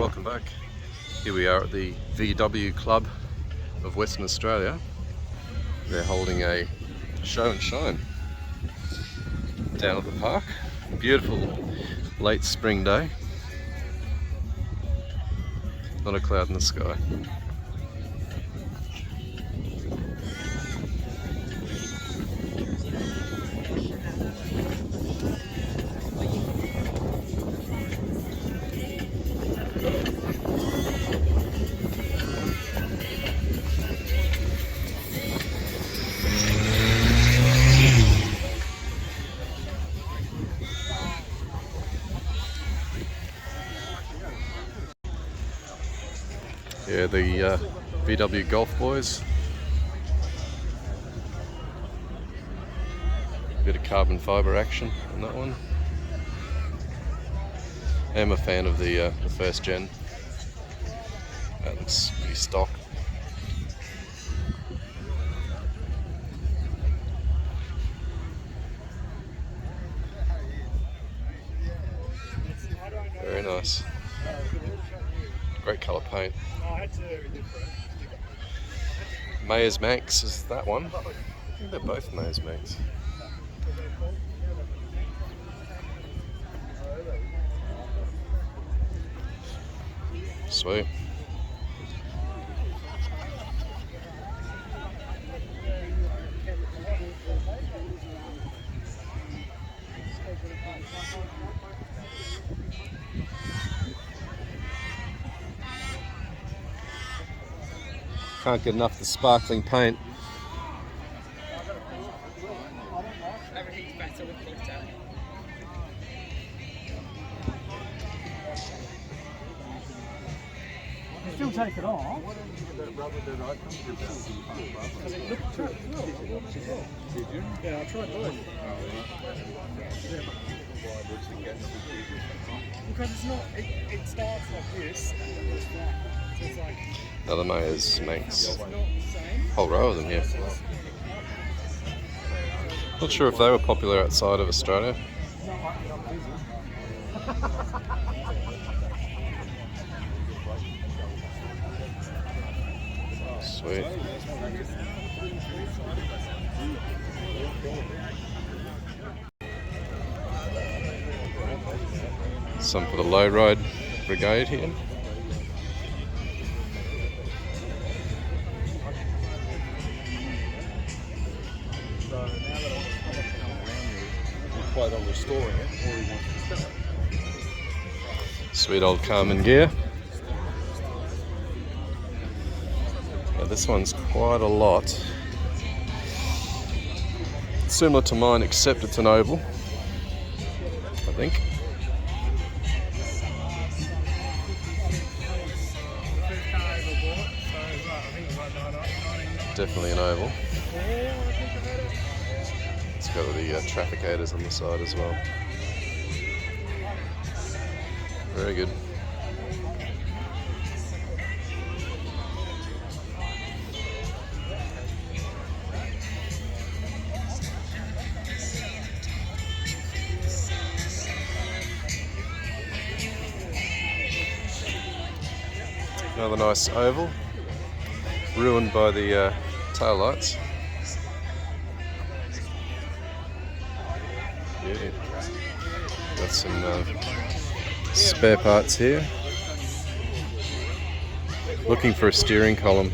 welcome back. Here we are at the VW Club of Western Australia. They're holding a show and shine down at the park. Beautiful late spring day. Not a cloud in the sky. Yeah, the VW Golf boys. Bit of carbon fibre action on that one. I'm a fan of the first gen. That looks pretty stock. Very nice. Great colour paint. Mayor's Manx is that one. I think they're both Mayor's Manx. Sweet. Can't get enough of the sparkling paint. Everything's better with glitter. You still take it off. Because it looked true as well. Did you? Yeah, I tried both. Because it's not, it starts like this, and it's flat. So it's like, Another Mayor's Manx. it's not the same. Whole row of them, yeah. Not sure if they were popular outside of Australia. Sweet. Some for the low ride brigade here. On restoring it, or he wants to sell it. Sweet old Carmen gear. Yeah, this one's quite a lot. Similar to mine, except it's an oval, I think. Definitely an oval. It's got the traffic aiders on the side as well. Very good. Another nice oval, ruined by the tail lights. Beauty. Got some spare parts here. Looking for a steering column.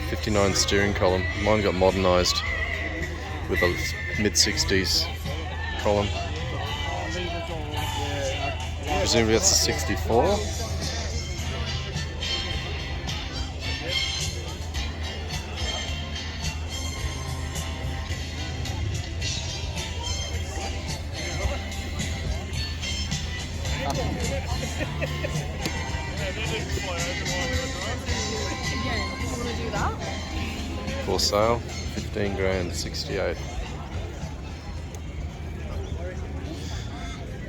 59 steering column. Mine got modernised with a mid-60s column. Presumably that's a 64. For sale, 15 grand, 68.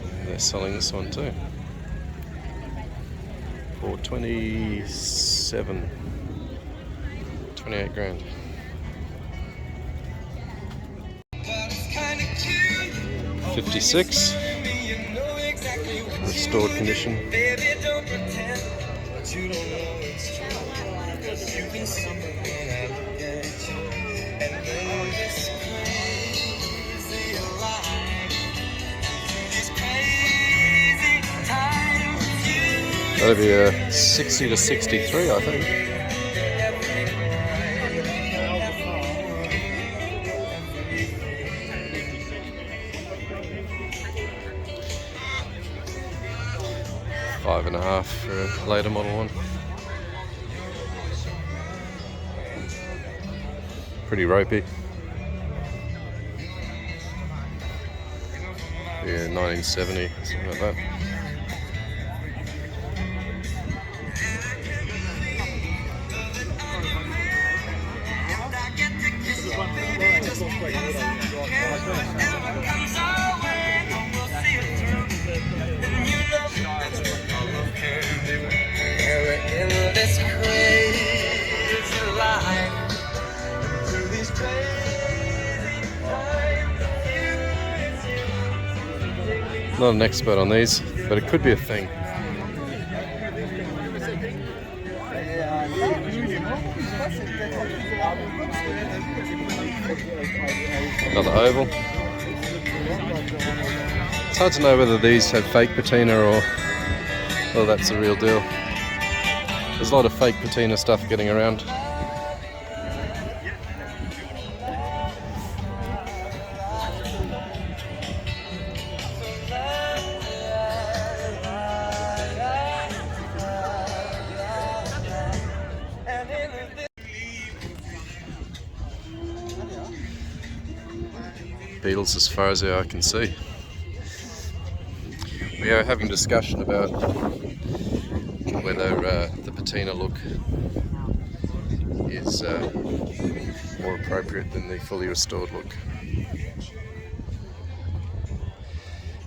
And they're selling this one too for 28 grand. $56. restored condition. Baby, don't pretend that you don't know it's true. You can see when I look at you and live this crazy life. These crazy times you That'll be a 60 to 63, I think. $5.5 for a later model one. Pretty ropey. Yeah, 1970, something like that. this crazy life, through these crazy times. Not an expert on these, but it could be a thing. Another oval. It's hard to know whether these have fake patina or that's the real deal. There's a lot of fake patina stuff getting around. Beetles as far as the eye can see. We are having a discussion about whether the patina look is more appropriate than the fully restored look.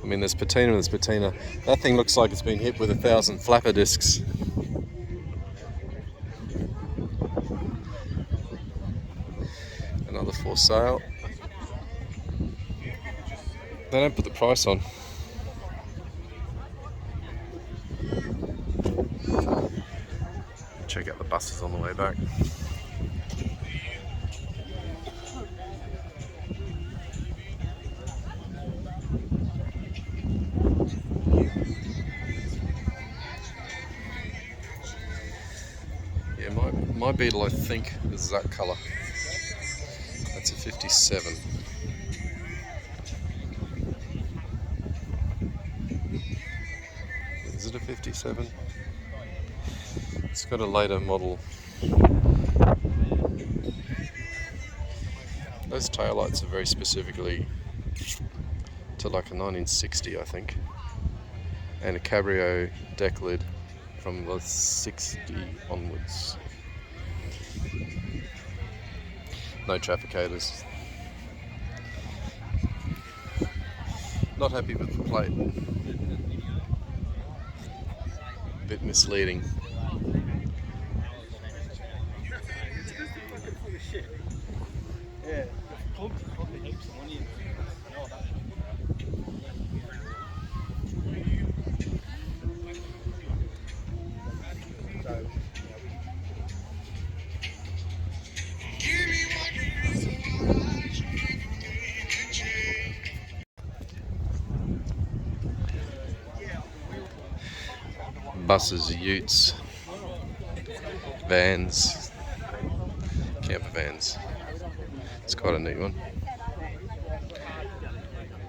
I mean, there's patina, there's patina. That thing looks like it's been hit with 1,000 flapper discs. Another for sale. They don't put the price on. Check out the buses on the way back. Yeah, my Beetle I think is that colour. That's a 57. Is it a 57? It's got a later model. Those taillights are very specifically to like a 1960, I think. And a cabrio deck lid from the 60 onwards. No trafficators. Not happy with the plate. Bit misleading. Yeah, clubs probably heaps of money in it. I know that. Buses, utes, vans, camper vans. It's quite a neat one.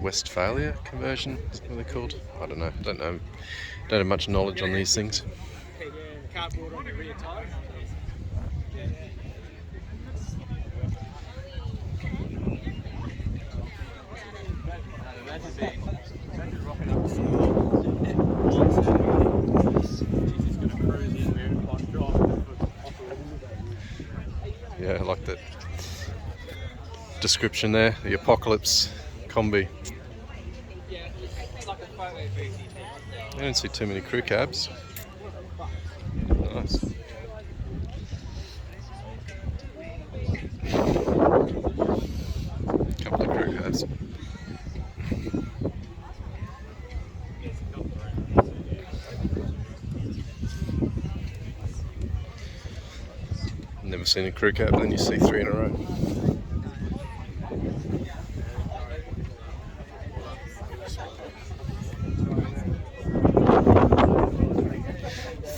Westphalia conversion, is what they're called. I don't know. Don't have much knowledge on these things. Cardboard on the rear tire. Yeah, I like that description there, the apocalypse combi. I don't see too many crew cabs. Nice. Couple of crew cabs. Never seen a crew cab, then you see 3 in a row.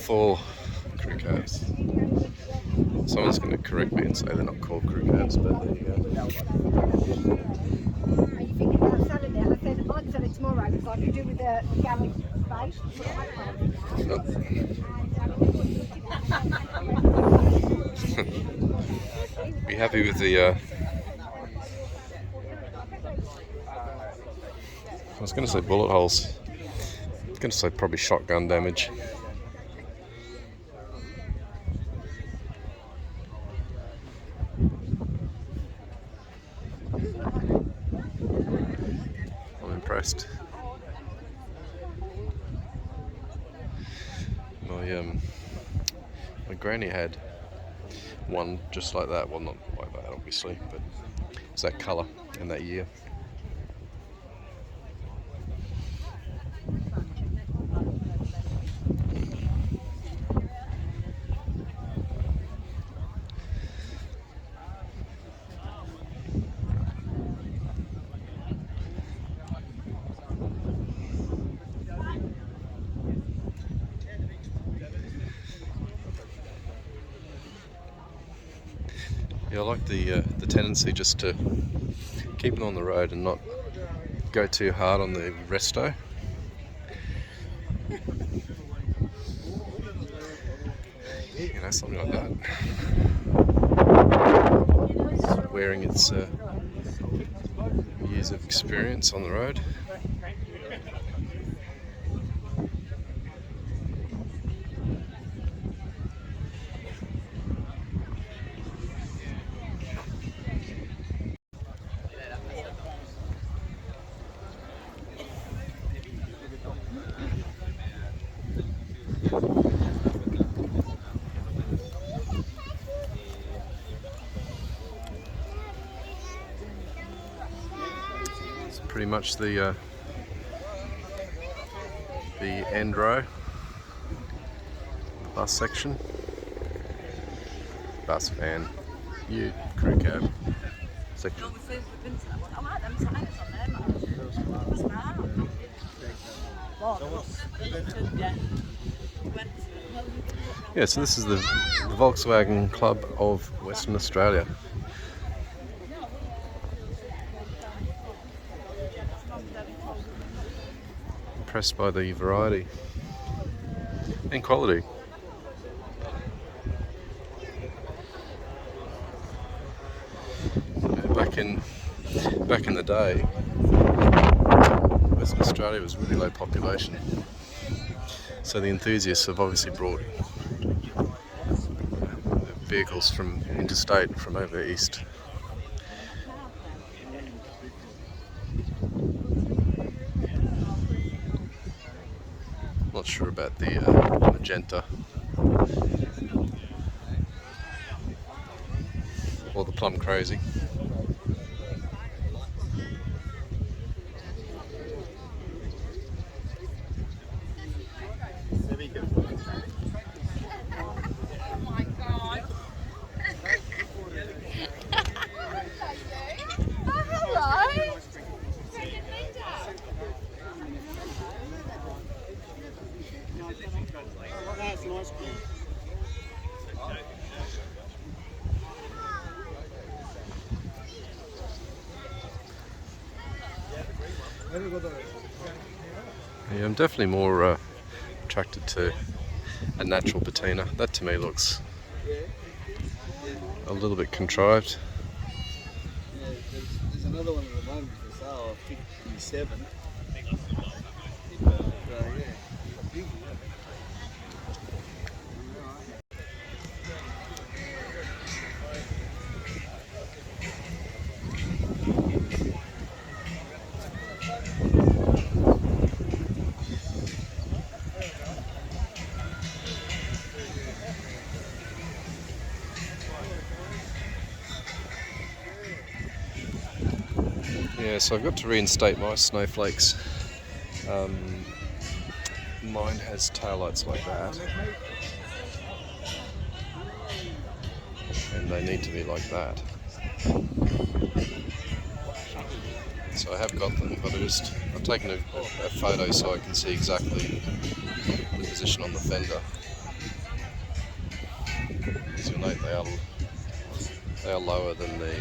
Four crew cabs. Someone's going to correct me and say they're not called crew cabs, but there you go. Are you thinking about selling it? I said I might sell it tomorrow because I could do with the garage space. Be happy with the I was going to say bullet holes. I was going to say probably shotgun damage. I'm impressed. My granny had one just like that. Well, not like that obviously, but it's that colour and that year. Yeah, I like the tendency just to keep it on the road and not go too hard on the resto. You know, something like that. It's wearing its years of experience on the road. It's pretty much the end row, bus section, bus, van, ute, crew cab section. Yeah, so this is the Volkswagen Club of Western Australia. Impressed by the variety and quality. Back in the day, Western Australia was really low population, so the enthusiasts have obviously brought vehicles from interstate, from over east. Not sure about the magenta or the plum crazy. Yeah, I'm definitely more attracted to a natural patina. That to me looks a little bit contrived. Yeah, there's another one at the moment for sale, 57. Yeah, so I've got to reinstate my snowflakes. Mine has taillights like that. they need to be like that. So I have got them, but I've taken a photo so I can see exactly the position on the fender. As you'll note, they are lower than the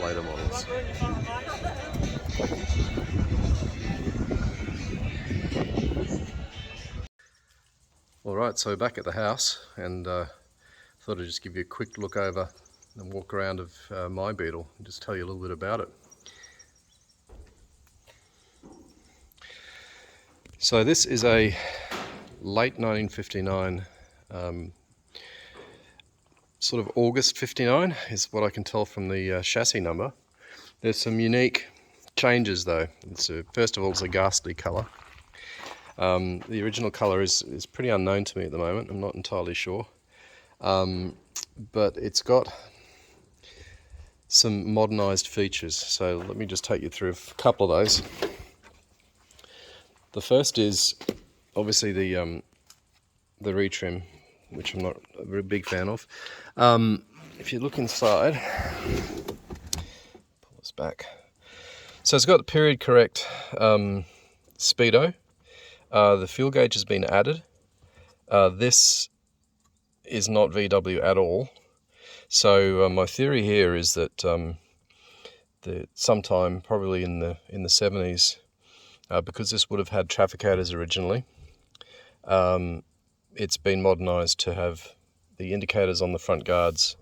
later models. Alright, so back at the house, and thought I'd just give you a quick look over and walk around of my Beetle and just tell you a little bit about it. So this is a late 1959, sort of August 59 is what I can tell from the chassis number. There's some unique changes though. First of all, it's a ghastly colour. The original colour is pretty unknown to me at the moment, I'm not entirely sure. But it's got some modernised features, so let me just take you through a couple of those. The first is obviously the retrim, which I'm not a very big fan of. If you look inside, pull this back. So it's got the period correct speedo. The fuel gauge has been added. This is not VW at all. So my theory here is that sometime probably in the 70s, because this would have had trafficators originally, it's been modernised to have the indicators on the front guards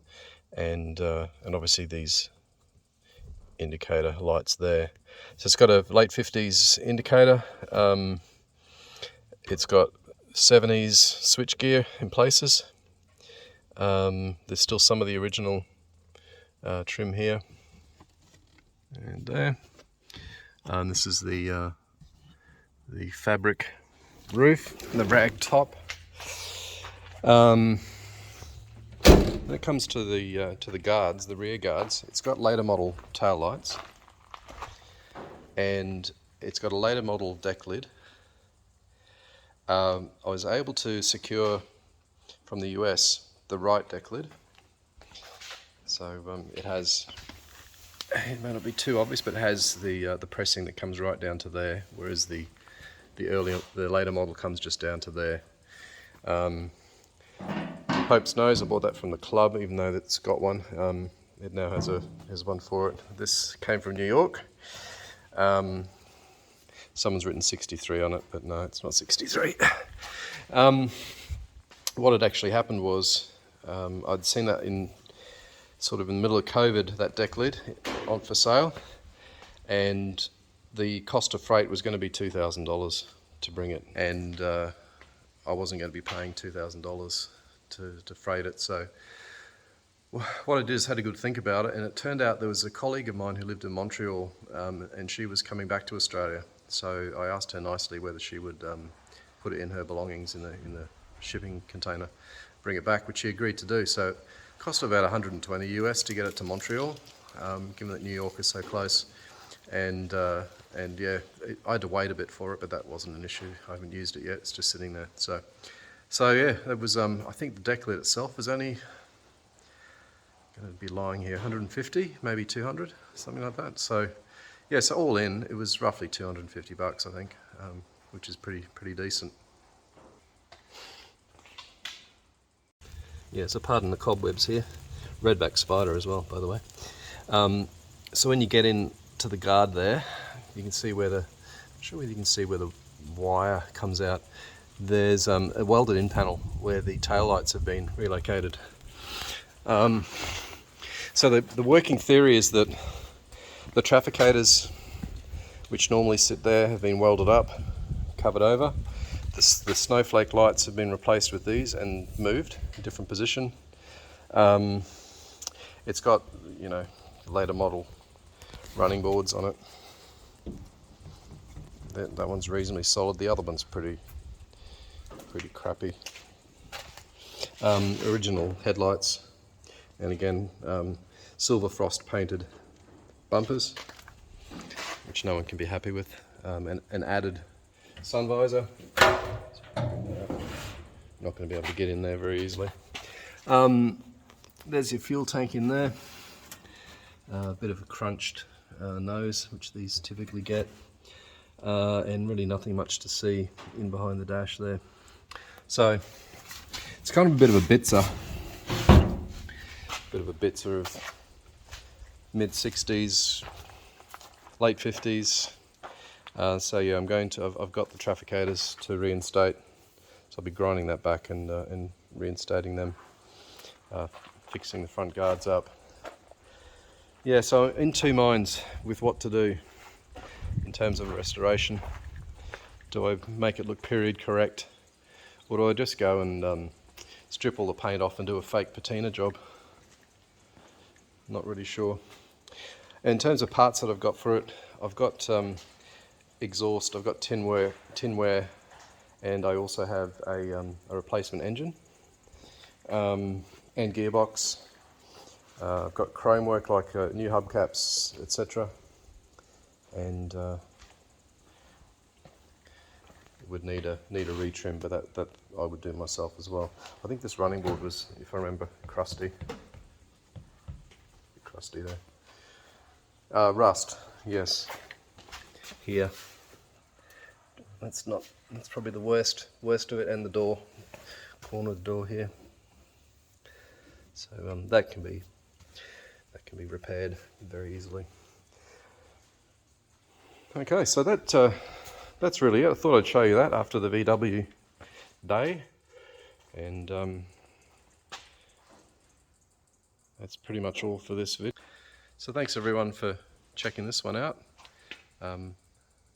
and obviously these indicator lights there. So it's got a late 50s indicator. It's got 70s switchgear in places. There's still some of the original trim here and there. And this is the fabric roof and the rag top. When it comes to the guards, the rear guards, it's got later model tail lights, and it's got a later model deck lid. I was able to secure from the US the right deck lid, so it has, it may not be too obvious, but it has the pressing that comes right down to there, whereas the later model comes just down to there. Pope's nose, I bought that from the club, even though it's got one. It now has one for it. This came from New York. Someone's written 63 on it, but no, it's not 63. What had actually happened was I'd seen that in the middle of COVID, that deck lid on for sale, and the cost of freight was going to be $2,000 to bring it, and I wasn't going to be paying $2,000 to freight it. So what I did is had a good think about it, and it turned out there was a colleague of mine who lived in Montreal, and she was coming back to Australia. So I asked her nicely whether she would put it in her belongings in the shipping container, bring it back, which she agreed to do. So it cost about 120 US to get it to Montreal, given that New York is so close. And yeah, I had to wait a bit for it, but that wasn't an issue. I haven't used it yet, it's just sitting there. So yeah, it was, I think the deck lid itself was only going to be lying here 150, maybe 200, something like that. So yeah, so all in, it was roughly 250 bucks, I think, which is pretty decent. Yeah, so pardon the cobwebs here. Redback spider as well, by the way. So when you get into the guard there, you can see where I'm sure whether you can see where the wire comes out. There's a welded in panel where the taillights have been relocated. So the working theory is that the trafficators, which normally sit there, have been welded up, covered over. The snowflake lights have been replaced with these and moved in a different position. It's got, later model running boards on it. That one's reasonably solid. The other one's pretty crappy. Original headlights, and again silver frost painted bumpers, which no one can be happy with. An added sun visor. Not going to be able to get in there very easily. There's your fuel tank in there. A bit of a crunched nose, which these typically get, and really nothing much to see in behind the dash there. So it's kind of a bit of a bitzer. Bit of a bitzer of mid-60s, late 50s. So yeah, I've got the trafficators to reinstate. So I'll be grinding that back and reinstating them, fixing the front guards up. Yeah, so I'm in two minds with what to do in terms of a restoration. Do I make it look period correct, or do I just go and strip all the paint off and do a fake patina job? Not really sure. In terms of parts that I've got for it, I've got exhaust, I've got tinware, and I also have a replacement engine and gearbox. I've got chrome work like new hubcaps, etc. And it would need a retrim, but that I would do myself as well. I think this running board was, if I remember, crusty. Crusty there. Rust, yes. Here. That's probably the worst of it, and the door, corner of the door here. So that can be repaired very easily. Okay, so that's really it. I thought I'd show you that after the VW day, and that's pretty much all for this video. So thanks everyone for checking this one out.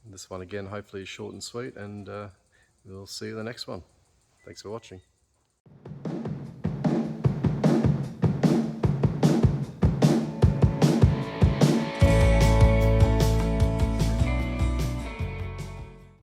This one again hopefully is short and sweet, and we'll see you in the next one. Thanks for watching.